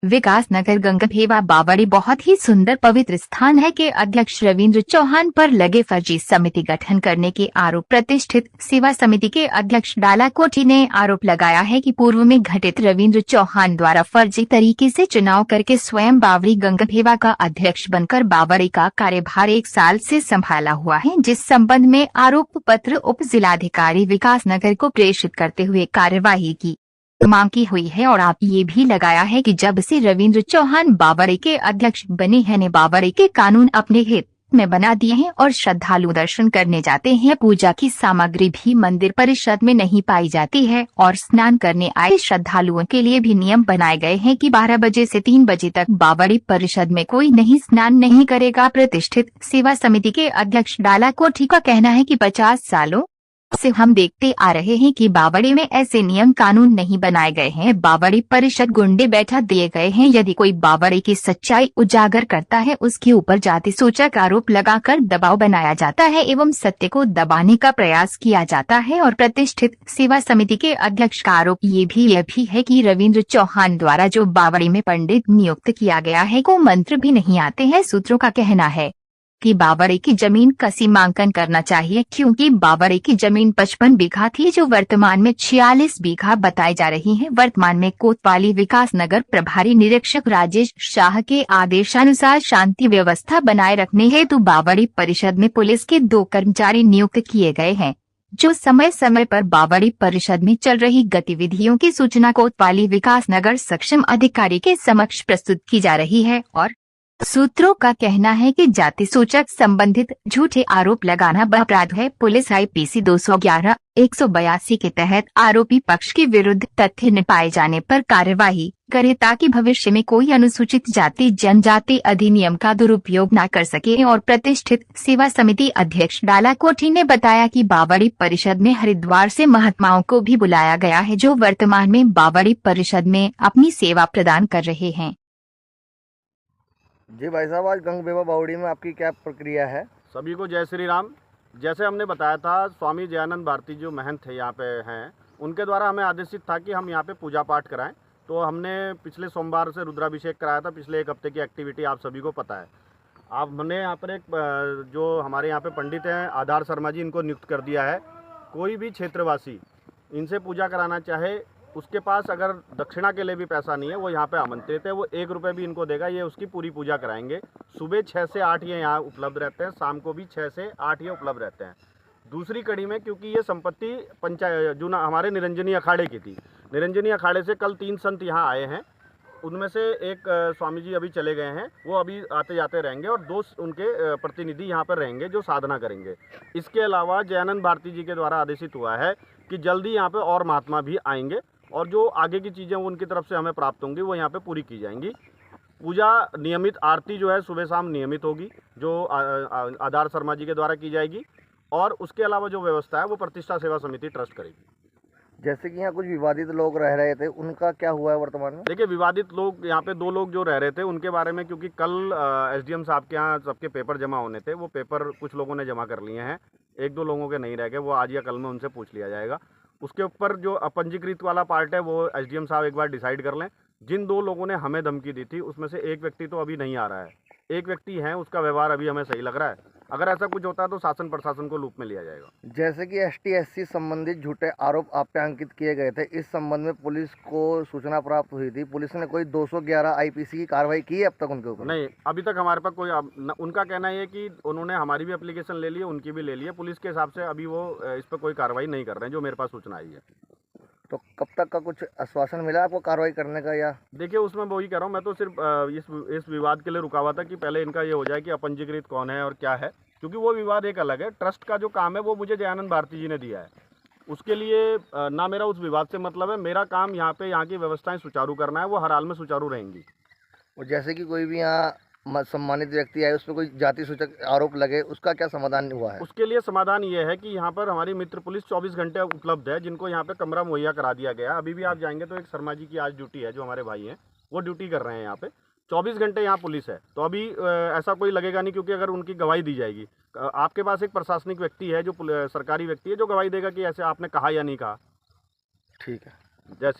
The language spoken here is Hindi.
विकास नगर गंगभेवा बावड़ी बहुत ही सुंदर पवित्र स्थान है के अध्यक्ष रविंद्र चौहान पर लगे फर्जी समिति गठन करने के आरोप। प्रतिष्ठित सेवा समिति के अध्यक्ष डाला कोठी ने आरोप लगाया है कि पूर्व में घटित रविंद्र चौहान द्वारा फर्जी तरीके से चुनाव करके स्वयं बावड़ी गंगभेवा का अध्यक्ष बनकर बावड़ी का कार्यभार 1 साल से संभाला हुआ है, जिस संबंध में आरोप पत्र उप जिलाधिकारी विकास नगर को प्रेषित करते हुए कार्यवाही की मांग की हुई है। और आप ये भी लगाया है कि जब से रविंद्र चौहान बावड़ी के अध्यक्ष बने हैं ने बावड़ी के कानून अपने हित में बना दिए हैं और श्रद्धालु दर्शन करने जाते हैं। पूजा की सामग्री भी मंदिर परिषद में नहीं पाई जाती है और स्नान करने आए श्रद्धालुओं के लिए भी नियम बनाए गए हैं कि 12 बजे से 3 बजे तक बावड़ी परिषद में कोई नहीं स्नान नहीं करेगा। प्रतिष्ठित सेवा समिति के अध्यक्ष डाला कोठी का कहना है कि 50 सालों से हम देखते आ रहे हैं कि बावड़ी में ऐसे नियम कानून नहीं बनाए गए हैं। बावड़ी परिषद गुंडे बैठा दिए गए हैं। यदि कोई बावड़ी की सच्चाई उजागर करता है उसके ऊपर जाति सूचक आरोप लगाकर दबाव बनाया जाता है एवं सत्य को दबाने का प्रयास किया जाता है। और प्रतिष्ठित सेवा समिति के अध्यक्ष का आरोप ये भी है कि रविंद्र चौहान द्वारा जो बावड़ी में पंडित नियुक्त किया गया है को मंत्र भी नहीं आते हैं। सूत्रों का कहना है कि बावड़ी की जमीन का सीमांकन करना चाहिए, क्योंकि बावड़ी की जमीन 55 बीघा थी जो वर्तमान में 46 बीघा बताई जा रही है। वर्तमान में कोतवाली विकास नगर प्रभारी निरीक्षक राजेश शाह के आदेशानुसार शांति व्यवस्था बनाए रखने हेतु बावड़ी परिषद में पुलिस के 2 कर्मचारी नियुक्त किए गए हैं, जो समय समय पर बावड़ी परिषद में चल रही गतिविधियों की सूचना कोतवाली विकास नगर सक्षम अधिकारी के समक्ष प्रस्तुत की जा रही है। और सूत्रों का कहना है कि जाति सूचक संबंधित झूठे आरोप लगाना अपराध है। पुलिस आईपीसी 211-182 के तहत आरोपी पक्ष के विरुद्ध तथ्य न पाए जाने पर कार्यवाही करे ताकि भविष्य में कोई अनुसूचित जाति जनजाति अधिनियम का दुरुपयोग न कर सके। और प्रतिष्ठित सेवा समिति अध्यक्ष डाला कोठी ने बताया कि बावड़ी परिषद में हरिद्वार से महात्माओं को भी बुलाया गया है, जो वर्तमान में बावड़ी परिषद में अपनी सेवा प्रदान कर रहे हैं। जी भाई साहब, आज गंगभेवा बावड़ी में आपकी क्या प्रक्रिया है? सभी को जय श्री राम। जैसे हमने बताया था, स्वामी जयानंद भारती जो महंत है यहाँ पे हैं, उनके द्वारा हमें आदेशित था कि हम यहाँ पे पूजा पाठ कराएं। तो हमने पिछले सोमवार से रुद्राभिषेक कराया था। पिछले 1 हफ्ते की एक्टिविटी आप सभी को पता है। हमने यहाँ पर एक जो हमारे यहाँ पे पंडित हैं आधार शर्मा जी, इनको नियुक्त कर दिया है। कोई भी क्षेत्रवासी इनसे पूजा कराना चाहे, उसके पास अगर दक्षिणा के लिए भी पैसा नहीं है, वो यहाँ पे आमंत्रित है। वो 1 रुपये भी इनको देगा, ये उसकी पूरी पूजा कराएंगे। सुबह 6 से 8 ये यहाँ उपलब्ध रहते हैं, शाम को भी 6 से 8 ये उपलब्ध रहते हैं। दूसरी कड़ी में, क्योंकि ये संपत्ति पंचायत जो हमारे निरंजनी अखाड़े की थी, निरंजनी अखाड़े से कल 3 संत यहाँ आए हैं। उनमें से एक स्वामी जी अभी चले गए हैं, वो अभी आते जाते रहेंगे, और 2 उनके प्रतिनिधि यहाँ पर रहेंगे जो साधना करेंगे। इसके अलावा जयानंद भारती जी के द्वारा आदेशित हुआ है कि जल्दी यहाँ पे और महात्मा भी आएंगे, और जो आगे की चीज़ें उनकी तरफ से हमें प्राप्त होंगी वो यहाँ पे पूरी की जाएंगी। पूजा नियमित, आरती जो है सुबह शाम नियमित होगी, जो आधार शर्मा जी के द्वारा की जाएगी। और उसके अलावा जो व्यवस्था है वो प्रतिष्ठा सेवा समिति ट्रस्ट करेगी। जैसे कि यहाँ कुछ विवादित लोग रह रहे थे, उनका क्या हुआ है वर्तमान में? देखिए, विवादित लोग यहाँ पे 2 लोग जो रह रहे थे उनके बारे में, क्योंकि कल एसडीएम साहब के यहाँ सबके पेपर जमा होने थे, वो पेपर कुछ लोगों ने जमा कर लिए हैं। 1-2 लोगों के नहीं रह गए, वो आज या कल में उनसे पूछ लिया जाएगा। उसके ऊपर जो अपंजीकृत वाला पार्ट है वो एसडीएम साहब एक बार डिसाइड कर लें। जिन 2 लोगों ने हमें धमकी दी थी उसमें से एक व्यक्ति तो अभी नहीं आ रहा है, एक व्यक्ति है, उसका व्यवहार अभी हमें सही लग रहा है। अगर ऐसा कुछ होता है तो शासन प्रशासन को लूप में लिया जाएगा। जैसे कि ST-SC संबंधित झूठे आरोप आप पे अंकित किए गए थे, इस संबंध में पुलिस को सूचना प्राप्त हुई थी। पुलिस ने कोई 211 आईपीसी की कार्रवाई की है अब तक उनके ऊपर? नहीं, अभी तक हमारे पास कोई उनका कहना है कि उन्होंने हमारी भी एप्लीकेशन ले ली है, उनकी भी ले ली है। पुलिस के हिसाब से अभी वो इस पर कोई कार्रवाई नहीं कर रहे हैं, जो मेरे पास सूचना आई है। तो कब तक का कुछ आश्वासन मिला आपको कार्रवाई करने का? या देखिए, उसमें वही कह रहा हूँ, मैं तो सिर्फ इस विवाद के लिए रुका हुआ था कि पहले इनका ये हो जाए कि अपंजीकृत कौन है और क्या है, क्योंकि वो विवाद एक अलग है। ट्रस्ट का जो काम है वो मुझे जयानंद भारती जी ने दिया है, उसके लिए ना मेरा उस विवाद से मतलब है। मेरा काम यहाँ पे यहाँ की व्यवस्थाएं सुचारू करना है, वो हर हाल में सुचारू रहेंगी। और जैसे कि कोई भी यहाँ सम्मानित व्यक्ति आए, उस पर कोई जाति सूचक आरोप लगे, उसका क्या समाधान हुआ है? उसके लिए समाधान ये है कि यहाँ पर हमारी मित्र पुलिस 24 घंटे उपलब्ध है, जिनको यहाँ पे कमरा मुहैया करा दिया गया। अभी भी आप जाएंगे तो एक शर्मा जी की आज ड्यूटी है, जो हमारे भाई हैं, वो ड्यूटी कर रहे हैं यहाँ पे। 24 घंटे यहाँ पुलिस है, तो अभी ऐसा कोई लगेगा नहीं, क्योंकि अगर उनकी गवाही दी जाएगी, आपके पास एक प्रशासनिक व्यक्ति है जो सरकारी व्यक्ति है जो गवाही देगा कि ऐसे आपने कहा या नहीं कहा। ठीक है, जैसे